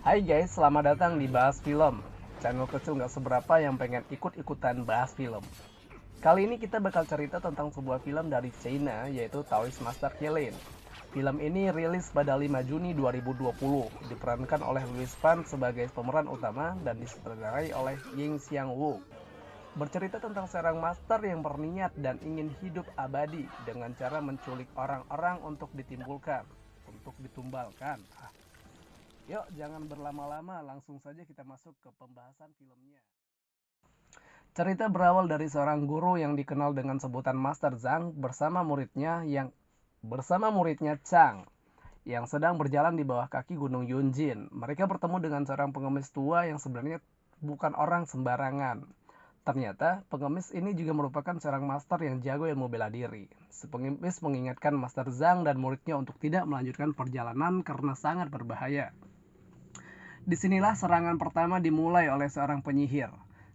Hai guys, selamat datang di Bahas Film. Channel kecil nggak seberapa yang pengen ikut-ikutan bahas film. Kali ini kita bakal cerita tentang sebuah film dari China, yaitu Taoist Master Killing. Film ini rilis pada 5 Juni 2020, diperankan oleh Louis Fan sebagai pemeran utama dan disutradarai oleh Ying Xiang-woo. Bercerita tentang seorang master yang berniat dan ingin hidup abadi dengan cara menculik orang-orang untuk ditumbalkan. Yuk, jangan berlama-lama, langsung saja kita masuk ke pembahasan filmnya. Cerita berawal dari seorang guru yang dikenal dengan sebutan Master Zhang bersama muridnya Chang yang sedang berjalan di bawah kaki Gunung Yunjin. Mereka bertemu dengan seorang pengemis tua yang sebenarnya bukan orang sembarangan. Ternyata pengemis ini juga merupakan seorang master yang jago ilmu bela diri. Si pengemis mengingatkan Master Zhang dan muridnya untuk tidak melanjutkan perjalanan karena sangat berbahaya. Disinilah serangan pertama dimulai oleh seorang penyihir.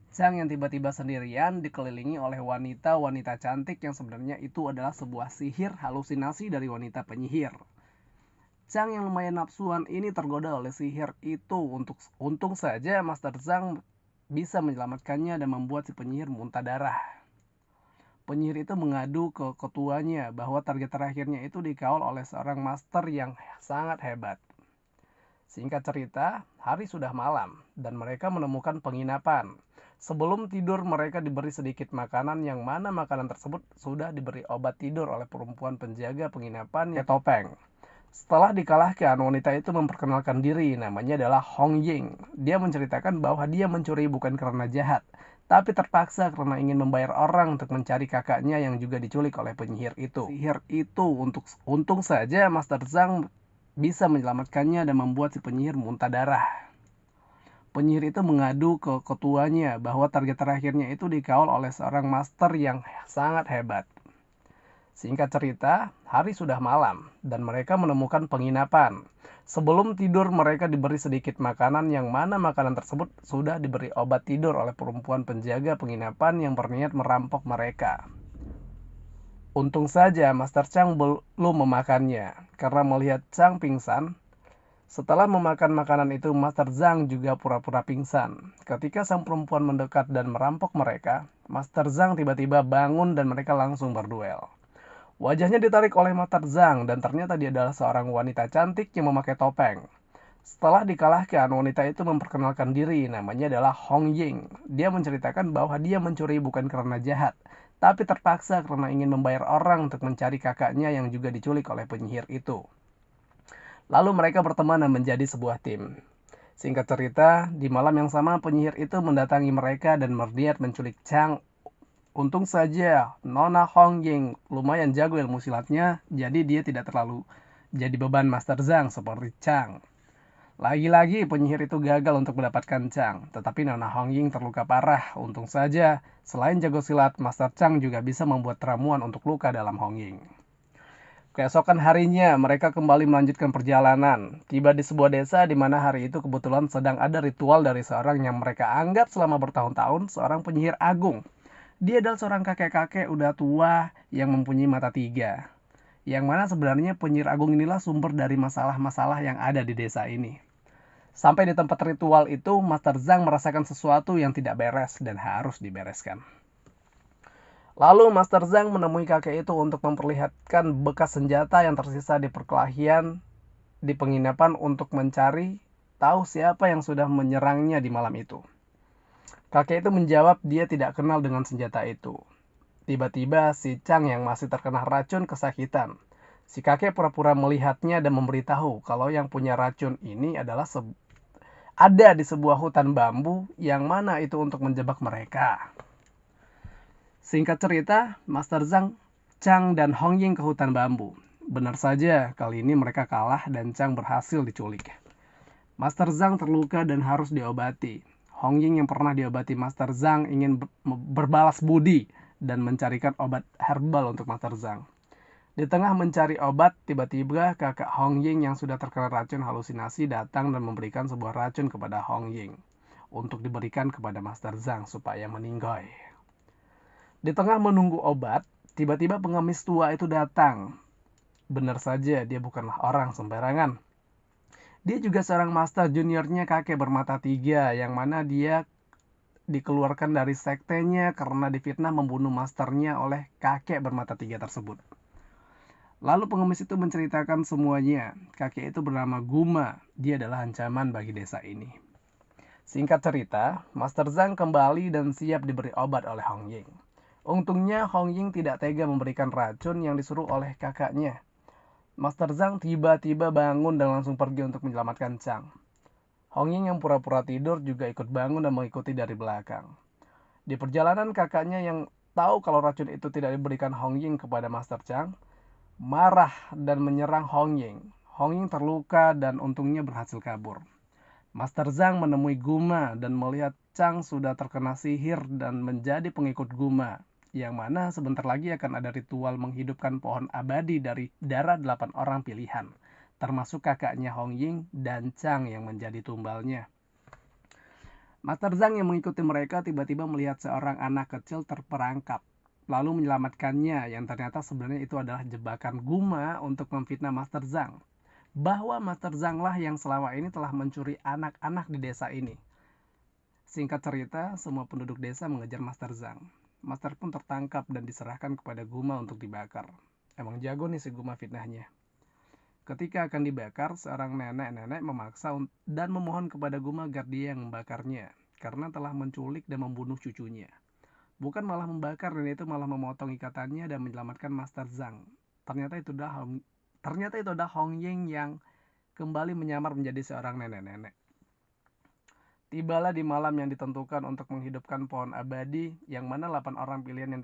Chang yang tiba-tiba sendirian dikelilingi oleh wanita-wanita cantik yang sebenarnya itu adalah sebuah sihir halusinasi dari wanita penyihir. Chang yang lumayan nafsuan ini tergoda oleh sihir itu. Untung saja Master Zhang bisa menyelamatkannya dan membuat si penyihir muntah darah. Penyihir itu mengadu ke ketuanya bahwa target terakhirnya itu dikawal oleh seorang master yang sangat hebat. Singkat cerita, hari sudah malam dan mereka menemukan penginapan. Sebelum tidur mereka diberi sedikit makanan yang mana makanan tersebut sudah diberi obat tidur oleh perempuan penjaga penginapan yang topeng. Setelah dikalahkan, wanita itu memperkenalkan diri, namanya adalah Hong Ying. Dia menceritakan bahwa dia mencuri bukan karena jahat, tapi terpaksa karena ingin membayar orang untuk mencari kakaknya yang juga diculik oleh penyihir itu. Untung saja Master Zhang bisa menyelamatkannya dan membuat si penyihir muntah darah. Penyihir itu mengadu ke ketuanya bahwa target terakhirnya itu dikawal oleh seorang master yang sangat hebat. Singkat cerita, hari sudah malam dan mereka menemukan penginapan. Sebelum tidur mereka diberi sedikit makanan yang mana makanan tersebut sudah diberi obat tidur oleh perempuan penjaga penginapan yang berniat merampok mereka. Untung saja Master Chang belum memakannya, karena melihat Chang pingsan. Setelah memakan makanan itu, Master Zhang juga pura-pura pingsan. Ketika sang perempuan mendekat dan merampok mereka, Master Zhang tiba-tiba bangun dan mereka langsung berduel. Wajahnya ditarik oleh Master Zhang dan ternyata dia adalah seorang wanita cantik yang memakai topeng. Setelah dikalahkan, wanita itu memperkenalkan diri, namanya adalah Hong Ying. Dia menceritakan bahwa dia mencuri bukan karena jahat, tapi terpaksa karena ingin membayar orang untuk mencari kakaknya yang juga diculik oleh penyihir itu. Lalu mereka berteman dan menjadi sebuah tim. Singkat cerita, di malam yang sama penyihir itu mendatangi mereka dan berniat menculik Chang. Untung saja Nona Hong Ying lumayan jago ilmu silatnya, jadi dia tidak terlalu jadi beban Master Zhang seperti Chang. Lagi-lagi penyihir itu gagal untuk mendapatkan Chang, tetapi Nona Hong Ying terluka parah. Untung saja, selain jago silat, Master Chang juga bisa membuat ramuan untuk luka dalam Hong Ying. Keesokan harinya, mereka kembali melanjutkan perjalanan. Tiba di sebuah desa di mana hari itu kebetulan sedang ada ritual dari seorang yang mereka anggap selama bertahun-tahun seorang penyihir agung. Dia adalah seorang kakek-kakek udah tua yang mempunyai mata tiga. Yang mana sebenarnya penyihir agung inilah sumber dari masalah-masalah yang ada di desa ini. Sampai di tempat ritual itu, Master Zhang merasakan sesuatu yang tidak beres dan harus dibereskan. Lalu Master Zhang menemui kakek itu untuk memperlihatkan bekas senjata yang tersisa di perkelahian di penginapan untuk mencari tahu siapa yang sudah menyerangnya di malam itu. Kakek itu menjawab dia tidak kenal dengan senjata itu. Tiba-tiba si Chang yang masih terkena racun kesakitan. Si kakek pura-pura melihatnya dan memberitahu kalau yang punya racun ini adalah ada di sebuah hutan bambu yang mana itu untuk menjebak mereka. Singkat cerita, Master Zhang, Chang dan Hong Ying ke hutan bambu. Benar saja, kali ini mereka kalah dan Chang berhasil diculik. Master Zhang terluka dan harus diobati. Hong Ying yang pernah diobati Master Zhang ingin berbalas budi dan mencarikan obat herbal untuk Master Zhang. Di tengah mencari obat, tiba-tiba kakak Hong Ying yang sudah terkena racun halusinasi datang dan memberikan sebuah racun kepada Hong Ying untuk diberikan kepada Master Zhang supaya meninggoy. Di tengah menunggu obat, tiba-tiba pengemis tua itu datang. Benar saja, dia bukanlah orang sembarangan. Dia juga seorang master juniornya kakek bermata tiga, yang mana dia dikeluarkan dari sektenya karena difitnah membunuh masternya oleh kakek bermata tiga tersebut. Lalu pengemis itu menceritakan semuanya. Kakek itu bernama Guma. Dia adalah ancaman bagi desa ini. Singkat cerita, Master Zhang kembali dan siap diberi obat oleh Hong Ying. Untungnya Hong Ying tidak tega memberikan racun yang disuruh oleh kakaknya. Master Zhang tiba-tiba bangun dan langsung pergi untuk menyelamatkan Chang. Hong Ying yang pura-pura tidur juga ikut bangun dan mengikuti dari belakang. Di perjalanan kakaknya yang tahu kalau racun itu tidak diberikan Hong Ying kepada Master Chang, marah dan menyerang Hong Ying. Hong Ying terluka dan untungnya berhasil kabur. Master Zhang menemui Guma dan melihat Chang sudah terkena sihir dan menjadi pengikut Guma, yang mana sebentar lagi akan ada ritual menghidupkan pohon abadi dari darah 8 orang pilihan, termasuk kakaknya Hong Ying dan Chang yang menjadi tumbalnya. Master Zhang yang mengikuti mereka tiba-tiba melihat seorang anak kecil terperangkap, lalu menyelamatkannya, yang ternyata sebenarnya itu adalah jebakan Guma untuk memfitnah Master Zhang, bahwa Master Zhang lah yang selama ini telah mencuri anak-anak di desa ini. Singkat cerita, semua penduduk desa mengejar Master Zhang. Master pun tertangkap dan diserahkan kepada Guma untuk dibakar. Emang jago nih si Guma fitnahnya. Ketika akan dibakar, seorang nenek-nenek memaksa dan memohon kepada Guma agar dia yang membakarnya, karena telah menculik dan membunuh cucunya. Bukan malah membakar, dan itu malah memotong ikatannya dan menyelamatkan Master Zhang. Ternyata itu adalah Hong Ying yang kembali menyamar menjadi seorang nenek-nenek. Tibalah di malam yang ditentukan untuk menghidupkan pohon abadi, yang mana 8 orang pilihan yang